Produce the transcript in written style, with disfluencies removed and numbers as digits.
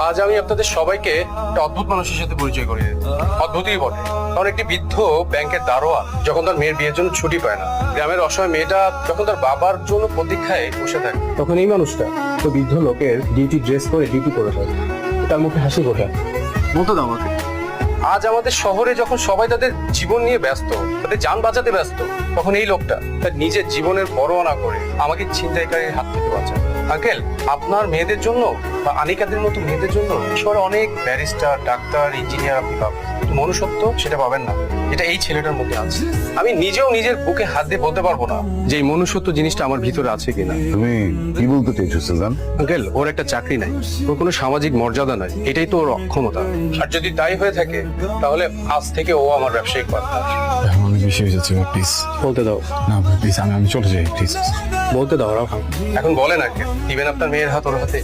আজ আমি আপনাদের সবাইকে একটা অদ্ভুত মানুষের সাথে পরিচয় করিয়ে দিই। অদ্ভুতই বটে, কারণ একটি বৃদ্ধ ব্যাংকের দারোয়ান যখন তার মেয়ের বিয়ের জন্য ছুটি পায় না, গ্রামের অসহায় মেয়েটা যখন তার বাবার জন্য প্রতীক্ষায় বসে থাকে, তখন এই মানুষটা তো বৃদ্ধ লোকের ডিউটি ড্রেস করে ডিউটি করে থাকে। তার মুখে হাসি ফোটে। বলতে দাও আমাকে, আজ আমাদের শহরে যখন সবাই তাদের জীবন নিয়ে ব্যস্ত, তাদের যান বাঁচাতে ব্যস্ত, তখন এই লোকটা তার নিজের জীবনের পরোয়া না করে আমাকে ছিনতাইকারীর হাত থেকে বাঁচায়। আঙ্কেল, আপনার মেয়েদের জন্য বা আনিকাদের মতো মেয়েদের জন্য শহরে অনেক ব্যারিস্টার, ডাক্তার, ইঞ্জিনিয়ার আপনি পাবেন, কিন্তু মনুষ্যত্ব সেটা পাবেন না, এটা এই ছেলেটার মধ্যে আছে। আমি নিজেও নিজের বুকে হাত দিয়ে বলতে পারবো না যে এই মনুষ্যত্ব জিনিসটা আমার ভিতরে আছে কিনা। তুমি কি বলতে চাইছো সুজান? আঙ্কেল, ওর একটা চাকরি নাই, ওর কোনো সামাজিক মর্যাদা নাই, এটাই তো ওর অক্ষমতা। আর যদি তাই হয়ে থাকে তাহলে আজ থেকে ও আমার ব্যবসায়িক পার্টনার। এখন অনেক বেশি হয়ে যাচ্ছে, প্লিজ বলতে দাও। না প্লিজ, আমি চলে যাই প্লিজ। বলতে দাও রাও। এখন বলেন আগে, দিবেন আপনার মেয়ের হাত ওর হাতে?